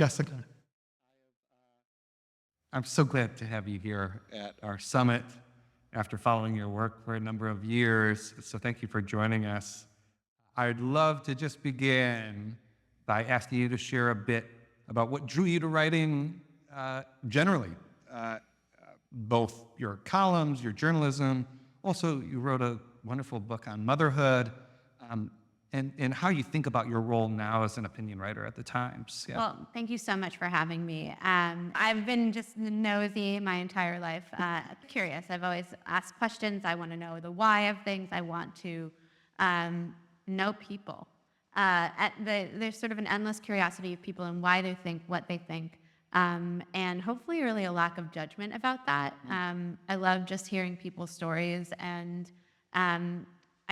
Jessica, I'm so glad to have you here at our summit after following your work for a number of years. So thank you for joining us. I'd love to just begin by asking you to share a bit about what drew you to writing generally, both your columns, your journalism. Also, you wrote a wonderful book on motherhood, and how you think about your role now as an opinion writer at the Times. Yeah. Well, thank you so much for having me. I've been just nosy my entire life, curious. I've always asked questions. I want to know the why of things. I want to know people. There's sort of an endless curiosity of people and why they think what they think, and hopefully really a lack of judgment about that. I love just hearing people's stories, and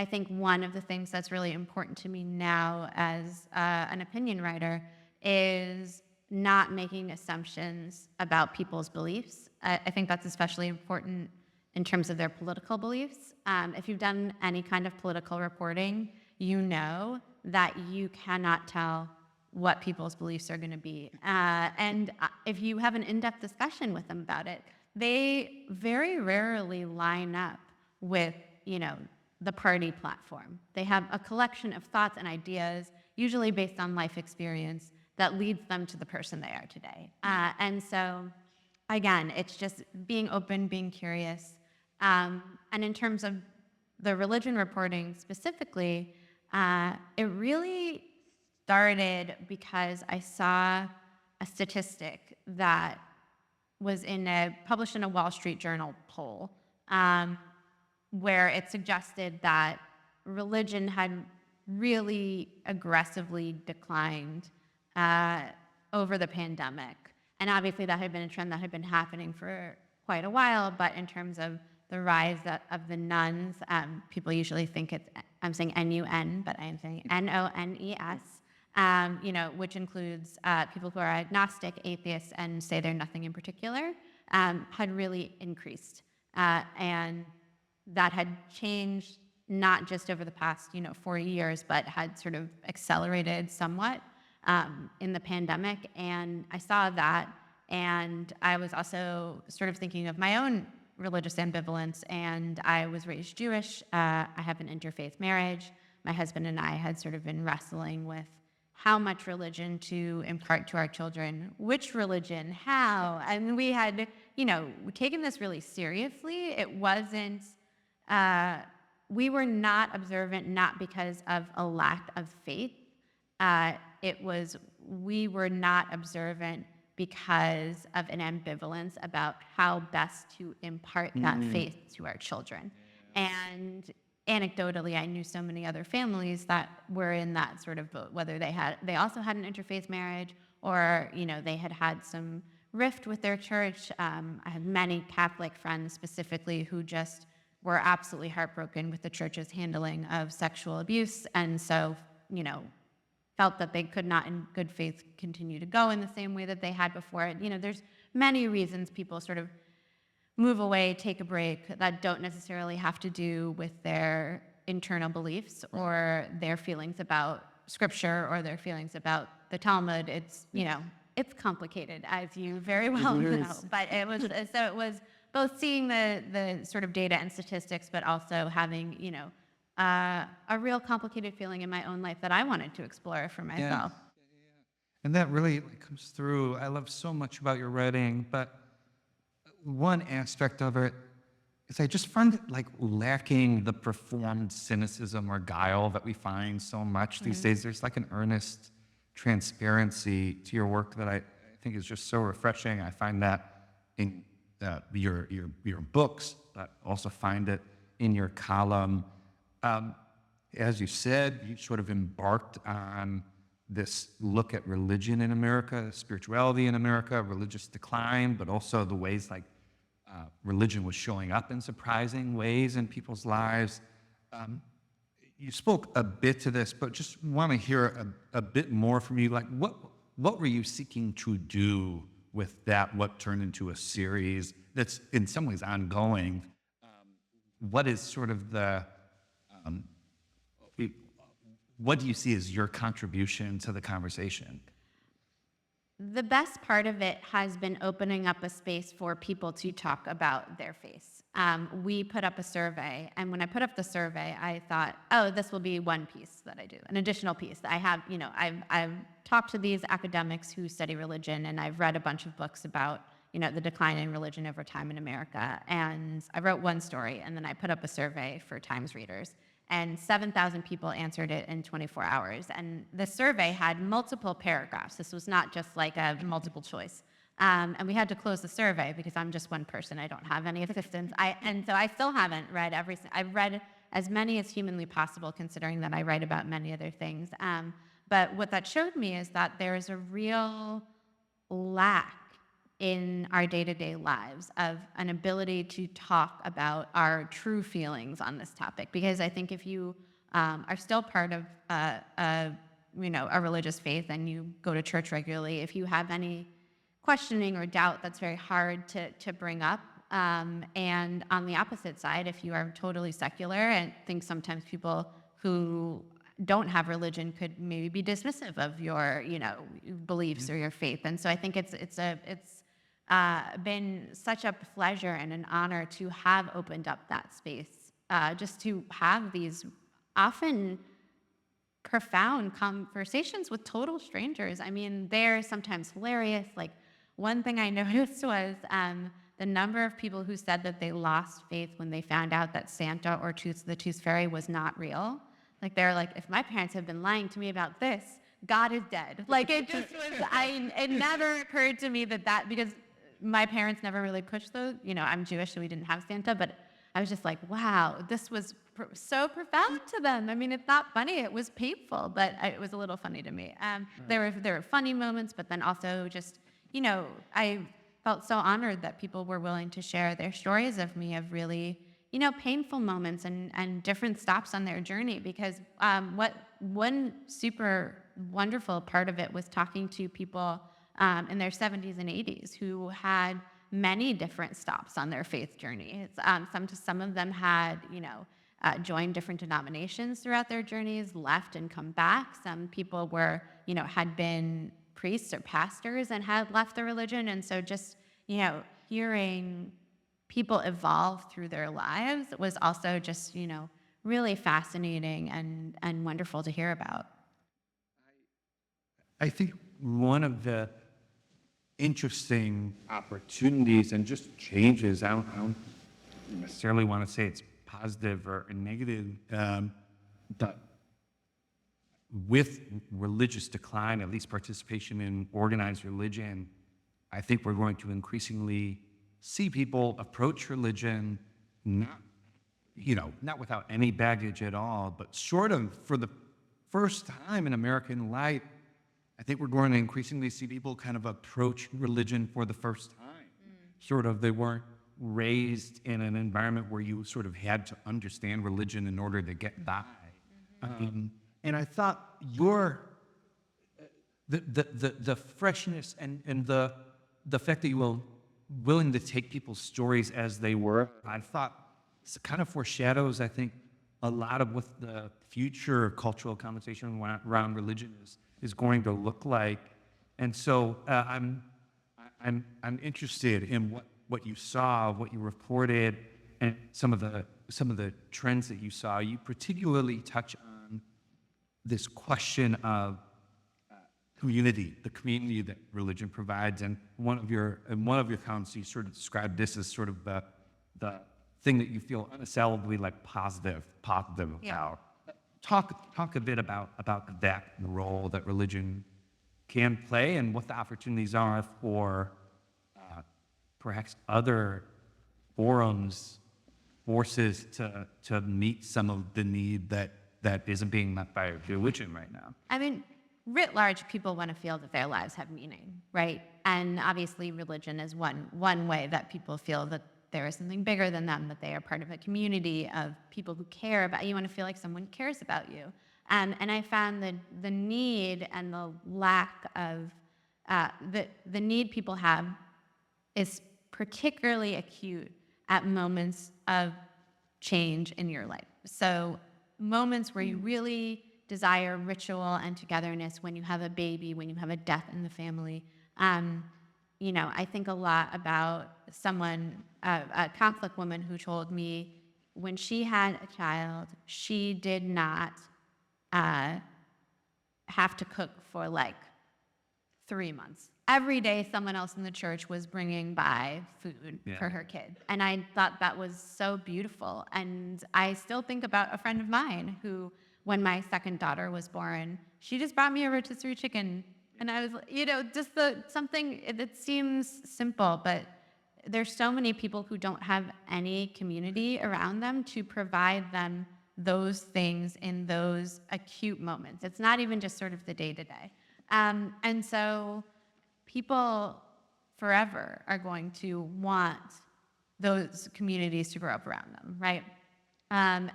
I think one of the things that's really important to me now as an opinion writer is not making assumptions about people's beliefs. I think that's especially important in terms of their political beliefs. If you've done any kind of political reporting, you know that you cannot tell what people's beliefs are going to be. And if you have an in-depth discussion with them about it, they very rarely line up with, the party platform. They have a collection of thoughts and ideas, usually based on life experience, that leads them to the person they are today. And so, again, it's just being open, being curious. And in terms of the religion reporting specifically, it really started because I saw a statistic that was published in a Wall Street Journal poll, where it suggested that religion had really aggressively declined over the pandemic. And obviously that had been a trend that had been happening for quite a while, but in terms of the rise of the nuns, people usually think I'm saying N-U-N, but I am saying N-O-N-E-S, which includes people who are agnostic, atheists, and say they're nothing in particular, had really increased. And that had changed not just over the past 4 years, but had sort of accelerated somewhat in the pandemic. And I saw that, and I was also sort of thinking of my own religious ambivalence, and I was raised Jewish. I have an interfaith marriage. My husband and I had sort of been wrestling with how much religion to impart to our children, which religion, how, and we had, taken this really seriously. It wasn't, we were not observant, not because of a lack of faith. We were not observant because of an ambivalence about how best to impart that faith to our children. And anecdotally, I knew so many other families that were in that sort of boat, whether they also had an interfaith marriage, or they had some rift with their church. I have many Catholic friends specifically who just were absolutely heartbroken with the church's handling of sexual abuse, and so felt that they could not in good faith continue to go in the same way that they had before. There's many reasons people sort of move away, take a break, that don't necessarily have to do with their internal beliefs or their feelings about scripture or their feelings about the Talmud. It's, it's complicated, as you very well know. But it was both seeing the sort of data and statistics, but also having, a real complicated feeling in my own life that I wanted to explore for myself. Yeah. And that really comes through. I love so much about your writing, but one aspect of it is I just find it lacking the performed cynicism or guile that we find so much these days. There's an earnest transparency to your work that I think is just so refreshing. I find that in your books, but also find it in your column. As you said, you sort of embarked on this look at religion in America, spirituality in America, religious decline, but also the ways religion was showing up in surprising ways in people's lives. You spoke a bit to this, but just want to hear a bit more from you. What were you seeking to do with that, what turned into a series that's in some ways ongoing? What is sort of what do you see as your contribution to the conversation? The best part of it has been opening up a space for people to talk about their faith. We put up a survey, and when I put up the survey, I thought, oh, this will be one piece that I do, an additional piece. I have, I've talked to these academics who study religion, and I've read a bunch of books about, the decline in religion over time in America. And I wrote one story, and then I put up a survey for Times readers. And 7,000 people answered it in 24 hours. And the survey had multiple paragraphs. This was not just like a multiple choice. And we had to close the survey because I'm just one person. I don't have any assistants. And so I still haven't read I've read as many as humanly possible, considering that I write about many other things. But what that showed me is that there is a real lack in our day-to-day lives of an ability to talk about our true feelings on this topic. Because I think if you are still part of a religious faith and you go to church regularly, if you have any questioning or doubt, that's very hard to bring up. And on the opposite side, if you are totally secular, and I think sometimes people who don't have religion could maybe be dismissive of your beliefs or your faith. And so I think it's been such a pleasure and an honor to have opened up that space, just to have these often profound conversations with total strangers. I mean, they're sometimes hilarious. Like, one thing I noticed was the number of people who said that they lost faith when they found out that Santa or the Tooth Fairy was not real. Like, they're like, if my parents have been lying to me about this, God is dead. Like, it just was, it never occurred to me that because my parents never really pushed those. I'm Jewish, so we didn't have Santa, but I was just like, wow, this was so profound to them. I mean, it's not funny. It was painful, but it was a little funny to me. There were funny moments, but then also just, I felt so honored that people were willing to share their stories of me of really, painful moments and different stops on their journey. Because one super wonderful part of it was talking to people in their 70s and 80s who had many different stops on their faith journey. Some of them had, joined different denominations throughout their journeys, left and come back. Some people were, had been priests or pastors and had left the religion. And so just, hearing people evolve through their lives was also just, really fascinating and wonderful to hear about. I think one of the interesting opportunities and just changes, I don't necessarily want to say it's positive or negative, but with religious decline, at least participation in organized religion, I think we're going to increasingly see people approach religion not without any baggage at all, but sort of for the first time in American life, I think we're going to increasingly see people kind of approach religion for the first time. Sort of, they weren't raised in an environment where you sort of had to understand religion in order to get by. And I thought the freshness and the fact that you were willing to take people's stories as they were, I thought kind of foreshadows, I think, a lot of what the future cultural conversation around religion is going to look like. And so I'm interested in what you saw, what you reported, and some of the trends that you saw. You particularly touch on this question of community, the community that religion provides. And in one of your comments, you sort of described this as sort of the thing that you feel unassailably like positive about. Talk a bit about that, the role that religion can play, and what the opportunities are for perhaps other forces to meet some of the need that isn't being met by religion right now. I mean, writ large, people want to feel that their lives have meaning, right? And obviously religion is one way that people feel that there is something bigger than them, that they are part of a community of people who care about you. You want to feel like someone cares about you. And I found the need and the lack of, the need people have is particularly acute at moments of change in your life. So moments where you really desire ritual and togetherness, when you have a baby, when you have a death in the family, Um, I think a lot about a Catholic woman who told me when she had a child, she did not uh, have to cook for like 3 months. Every day, someone else in the church was bringing by food Yeah. for her kid. And I thought that was so beautiful. And I still think about a friend of mine who, when my second daughter was born, she just brought me a rotisserie chicken. And I was, just something that seems simple, but there's so many people who don't have any community around them to provide them those things in those acute moments. It's not even just sort of the day to day. And so people forever are going to want those communities to grow up around them, right? And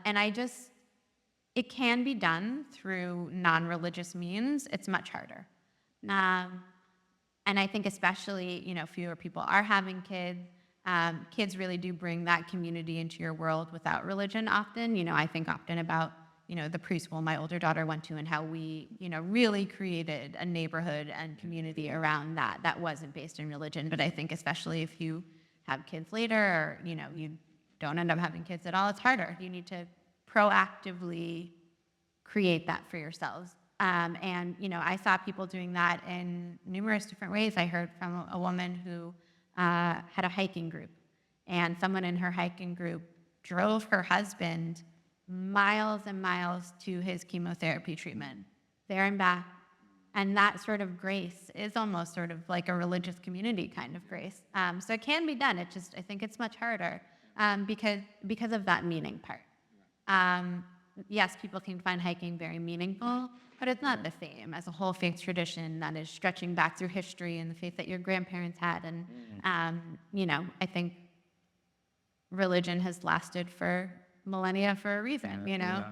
it can be done through non-religious means. It's much harder. Um, and I think especially, fewer people are having kids. Kids really do bring that community into your world without religion often. I think often about, the preschool my older daughter went to and how we, really created a neighborhood and community around that wasn't based in religion. But I think especially if you have kids later or, you don't end up having kids at all, it's harder. You need to proactively create that for yourselves. And I saw people doing that in numerous different ways. I heard from a woman who had a hiking group, and someone in her hiking group drove her husband miles and miles to his chemotherapy treatment, there and back. And that sort of grace is almost sort of like a religious community kind of grace. So it can be done. I think it's much harder because of that meaning part. Yes, people can find hiking very meaningful, but it's not the same as a whole faith tradition that is stretching back through history and the faith that your grandparents had. And, I think religion has lasted for millennia for a reason, Yeah.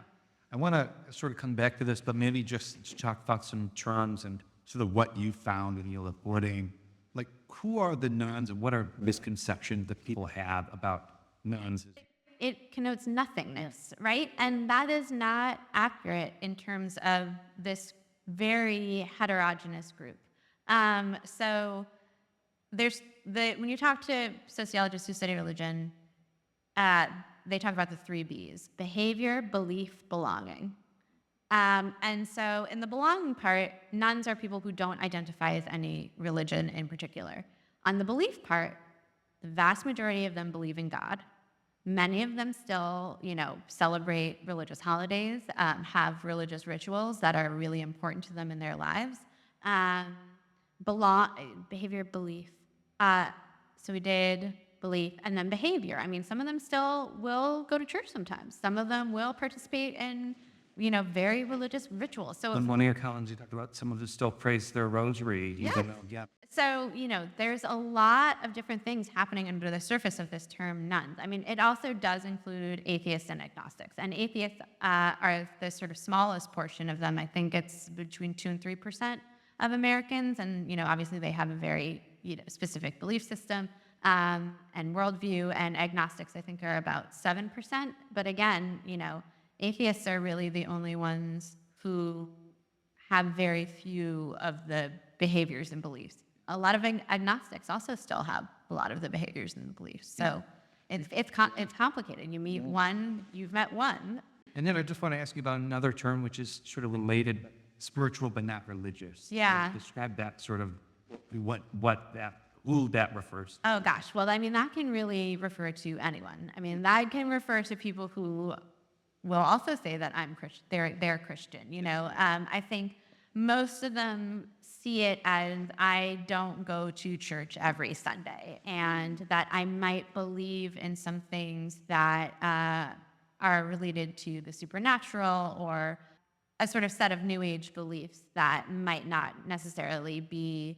I want to sort of come back to this, but maybe just talk about some terms and sort of what you found in your reporting. Like, who are the nuns and what are misconceptions that people have about nuns? It connotes nothingness, right? And that is not accurate in terms of this very heterogeneous group. So when you talk to sociologists who study religion, they talk about the 3 B's: behavior, belief, belonging. And so in the belonging part, nuns are people who don't identify as any religion in particular. On the belief part, the vast majority of them believe in God. Many of them still, celebrate religious holidays, have religious rituals that are really important to them in their lives. Um, Behavior, belief. So we did belief and then behavior. I mean, some of them still will go to church sometimes. Some of them will participate in, very religious rituals. So In one of your columns, you talked about some of them still praise their rosary. Yes. Even though, yeah. So, there's a lot of different things happening under the surface of this term nuns. I mean, it also does include atheists and agnostics. And atheists are the sort of smallest portion of them. I think it's between 2 and 3% of Americans. And, obviously they have a very, specific belief system and worldview. And agnostics, I think, are about 7%. But again, atheists are really the only ones who have very few of the behaviors and beliefs. A lot of agnostics also still have a lot of the behaviors and the beliefs. So it's complicated. You meet one, you've met one. And then I just want to ask you about another term, which is sort of related, spiritual but not religious. Yeah. Describe that sort of, who that refers to. Oh gosh. Well, I mean, that can really refer to anyone. I mean, that can refer to people who will also say that I'm Christian. They're Christian. I think most of them see it as I don't go to church every Sunday, and that I might believe in some things that are related to the supernatural or a sort of set of New Age beliefs that might not necessarily be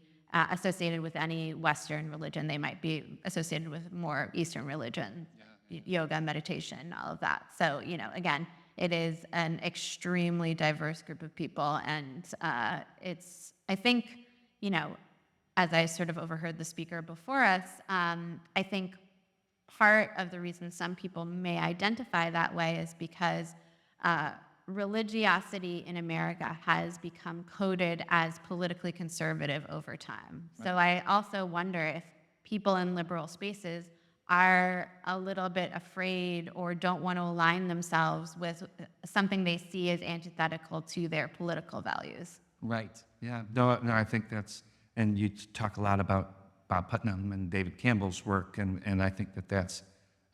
associated with any Western religion. They might be associated with more Eastern religion, yoga, meditation, all of that. So, again, it is an extremely diverse group of people. And I think, as I sort of overheard the speaker before us, I think part of the reason some people may identify that way is because religiosity in America has become coded as politically conservative over time. So I also wonder if people in liberal spaces are a little bit afraid or don't want to align themselves with something they see as antithetical to their political values. Right. Yeah. No, no, I think that's, and you talk a lot about Bob Putnam and David Campbell's work, and I think that's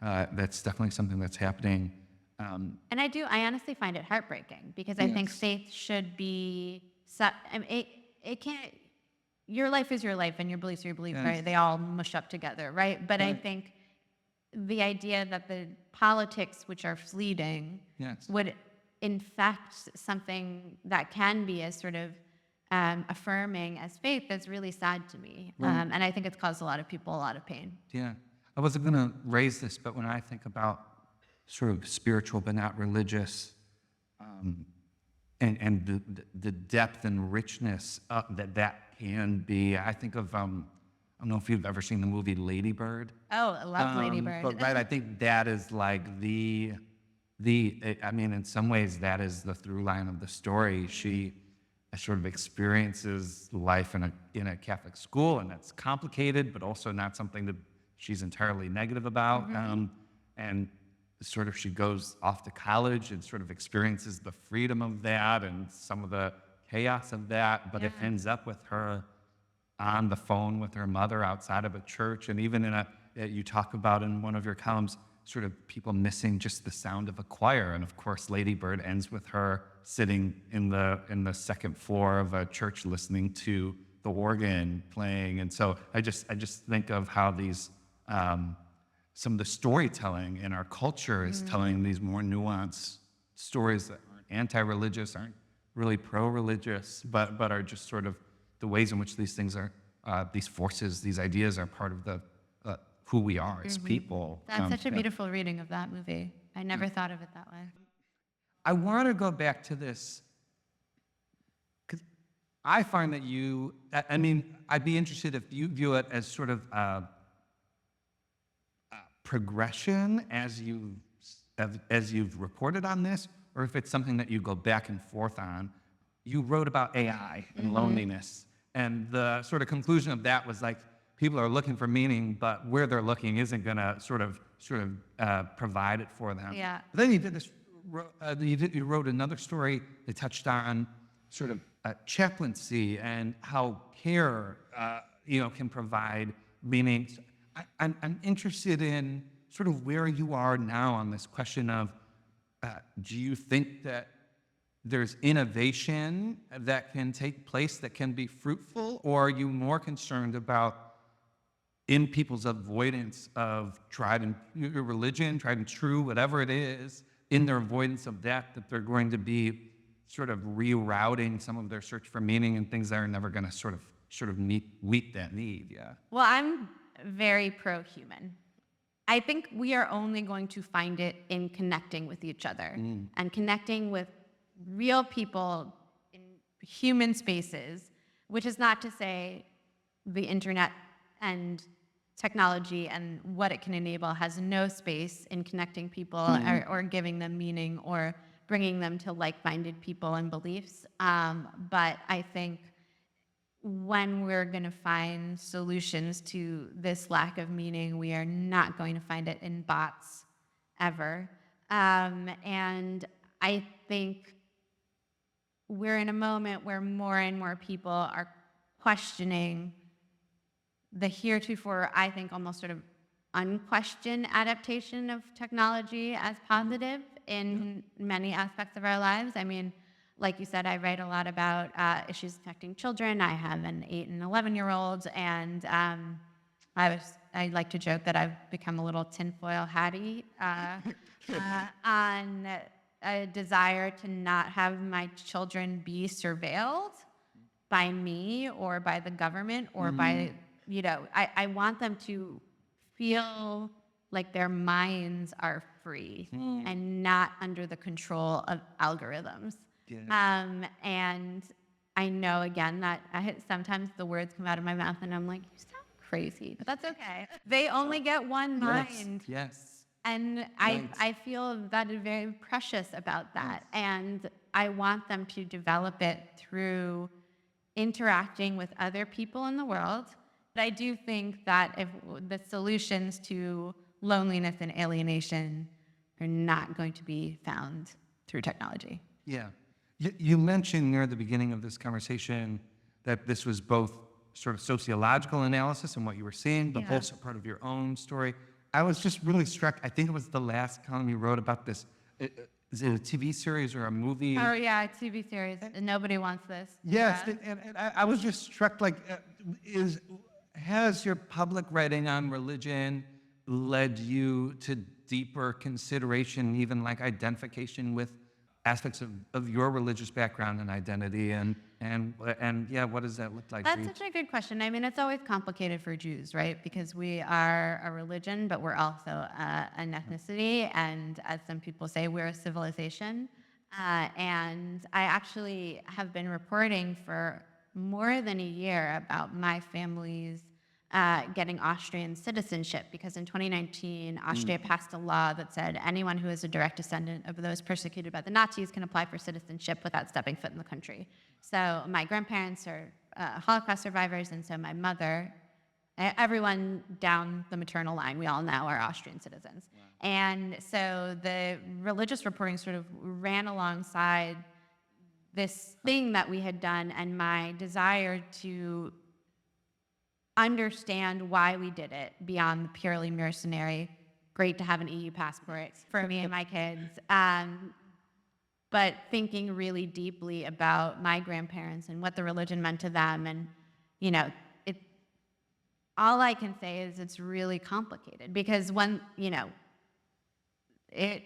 definitely something that's happening. And I honestly find it heartbreaking because I think Yes. faith should be, I mean, it can't, your life is your life and your beliefs are your beliefs, right? They Yes. all mush up together, right? But I Right. think the idea that the politics, which are fleeting, Yes. would infect something that can be as sort of affirming as faith is really sad to me. Right. And I think it's caused a lot of people a lot of pain. Yeah. I wasn't going to raise this, but when I think about sort of spiritual but not religious, and the depth and richness that can be, I think of, I don't know if you've ever seen the movie Lady Bird. Oh, I love Lady Bird. But right, I think that is like I mean, in some ways, that is the through line of the story. She sort of experiences life in a Catholic school, and that's complicated, but also not something that she's entirely negative about. And sort of she goes off to college and sort of experiences the freedom of that and some of the chaos of that, but it ends up with her on the phone with her mother outside of a church, and even you talk about in one of your columns sort of people missing just the sound of a choir, and of course Lady Bird ends with her sitting in the second floor of a church listening to the organ playing. And so I just think of how these some of the storytelling in our culture is telling these more nuanced stories that aren't anti-religious, aren't really pro-religious, but are just sort of the ways in which these things are, these forces, these ideas are part of the who we are as people. That's such a beautiful reading of that movie. I never thought of it that way. I want to go back to this because I find that I mean, I'd be interested if you view it as sort of progression as you've reported on this, or if it's something that you go back and forth on. You wrote about AI and loneliness, and the sort of conclusion of that was like people are looking for meaning, but where they're looking isn't going to sort of provide it for them. Yeah. But then you did this. You wrote another story that touched on sort of chaplaincy and how care, can provide meaning. I'm interested in sort of where you are now on this question of, do you think that there's innovation that can take place that can be fruitful, or are you more concerned about in people's avoidance of religion, tried and true, whatever it is, in their avoidance of that they're going to be sort of rerouting some of their search for meaning and things that are never going to sort of meet that need? Yeah. Well, I'm very pro-human. I think we are only going to find it in connecting with each other and connecting with real people in human spaces, which is not to say the internet and technology and what it can enable has no space in connecting people or giving them meaning or bringing them to like-minded people and beliefs. But I think when we're going to find solutions to this lack of meaning, we are not going to find it in bots ever. And I think we're in a moment where more and more people are questioning the heretofore, I think, almost sort of unquestioned adaptation of technology as positive in many aspects of our lives. I mean, like you said, I write a lot about issues affecting children. I have an 8 and 11-year-old, and I like to joke that I've become a little tinfoil hattie on a desire to not have my children be surveilled by me or by the government or by, I want them to feel like their minds are free and not under the control of algorithms. Yeah. And I know, again, that sometimes the words come out of my mouth and I'm like, you sound crazy, but that's okay. They only get one mind. Yes. And Right. I feel that is very precious about that. And I want them to develop it through interacting with other people in the world. But I do think that if the solutions to loneliness and alienation are not going to be found through technology. Yeah. You mentioned near the beginning of this conversation that this was both sort of sociological analysis and what you were seeing, but Yeah. also part of your own story. I was just really struck. I think it was the last column you wrote about this. Is it a TV series or a movie? Oh yeah, TV series. Nobody wants this. Yes, Yeah. and I was just struck. Like, has your public writing on religion led you to deeper consideration, even like identification with aspects of your religious background and identity, and yeah, what does that look like for That's you? such a good question. I mean, it's always complicated for Jews, right? Because we are a religion, but we're also an ethnicity, and as some people say, we're a civilization. And I actually have been reporting for more than a year about my family's getting Austrian citizenship because in 2019, Austria passed a law that said anyone who is a direct descendant of those persecuted by the Nazis can apply for citizenship without stepping foot in the country. So my grandparents are Holocaust survivors, and so my mother, everyone down the maternal line, we all now are Austrian citizens. Wow. And so the religious reporting sort of ran alongside this thing that we had done and my desire to understand why we did it beyond the purely mercenary, great to have an EU passport for me and my kids. But thinking really deeply about my grandparents and what the religion meant to them. And, you know, all I can say is it's really complicated because it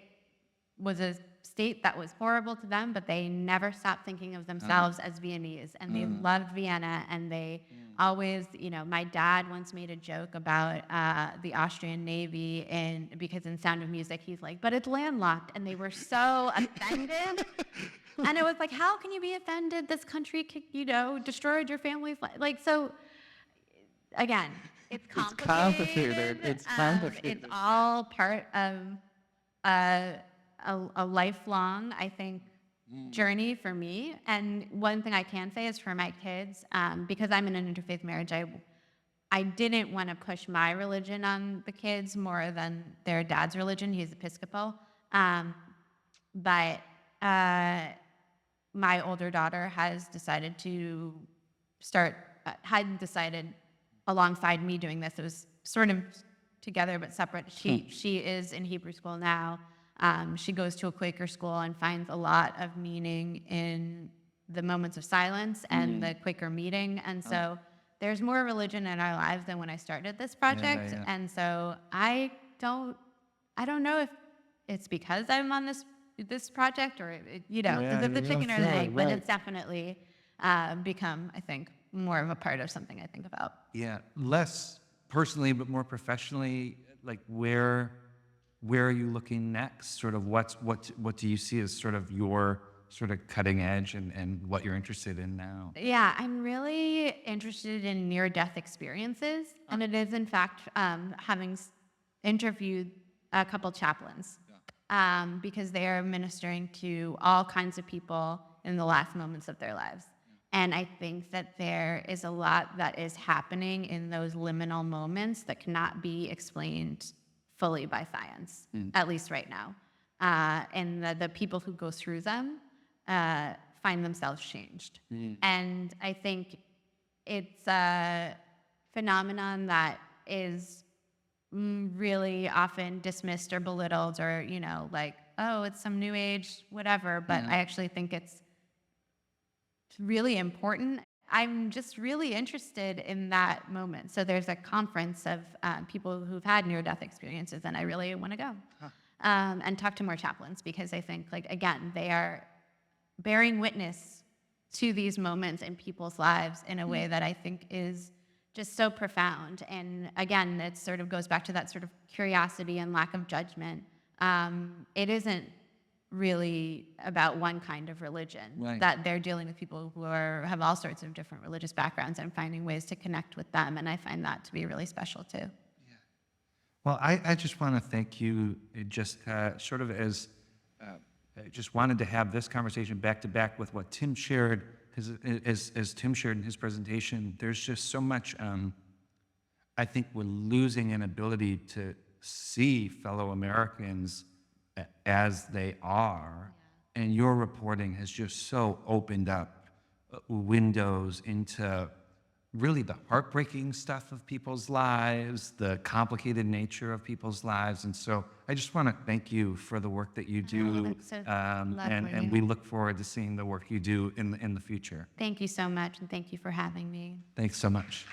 was a state that was horrible to them, but they never stopped thinking of themselves as Viennese, and they loved Vienna, and they always, my dad once made a joke about the Austrian Navy, and because in Sound of Music, he's like, but it's landlocked, and they were so offended. And it was like, how can you be offended? This country, destroyed your family's life. Like, so, again, it's complicated. It's complicated. It's all part of a lifelong, I think, journey for me. And one thing I can say is for my kids, because I'm in an interfaith marriage, I didn't want to push my religion on the kids more than their dad's religion. He's Episcopal. But my older daughter has decided to had decided alongside me doing this. It was sort of together but separate. She is in Hebrew school now. She goes to a Quaker school and finds a lot of meaning in the moments of silence and the Quaker meeting. And so there's more religion in our lives than when I started this project. Yeah. And so I don't know if it's because I'm on this project or, the chicken or the egg, but it's definitely become, I think, more of a part of something I think about. Yeah, less personally, but more professionally. Like, where are you looking next? Sort of what do you see as sort of your sort of cutting edge and what you're interested in now? Yeah, I'm really interested in near-death experiences, and it is, in fact, having interviewed a couple chaplains, because they are ministering to all kinds of people in the last moments of their lives. And I think that there is a lot that is happening in those liminal moments that cannot be explained fully by science, at least right now. And the people who go through them find themselves changed. And I think it's a phenomenon that is really often dismissed or belittled or, like, oh, it's some new age, whatever. But I actually think it's really important. I'm just really interested in that moment. So there's a conference of people who've had near-death experiences, and I really want to go and talk to more chaplains because I think, like, again, they are bearing witness to these moments in people's lives in a way that I think is just so profound. And again, it sort of goes back to that sort of curiosity and lack of judgment. It isn't really about one kind of religion, Right. that they're dealing with people who have all sorts of different religious backgrounds and finding ways to connect with them. And I find that to be really special too. Well, I just want to thank you, just sort of as I just wanted to have this conversation back to back with what Tim shared, as Tim shared in his presentation. There's just so much. I think we're losing an ability to see fellow Americans as they are, and your reporting has just so opened up windows into really the heartbreaking stuff of people's lives, the complicated nature of people's lives. And so I just want to thank you for the work that you do. That's so And lovely. we look forward to seeing the work you do in the future. Thank you so much, and thank you for having me. Thanks so much.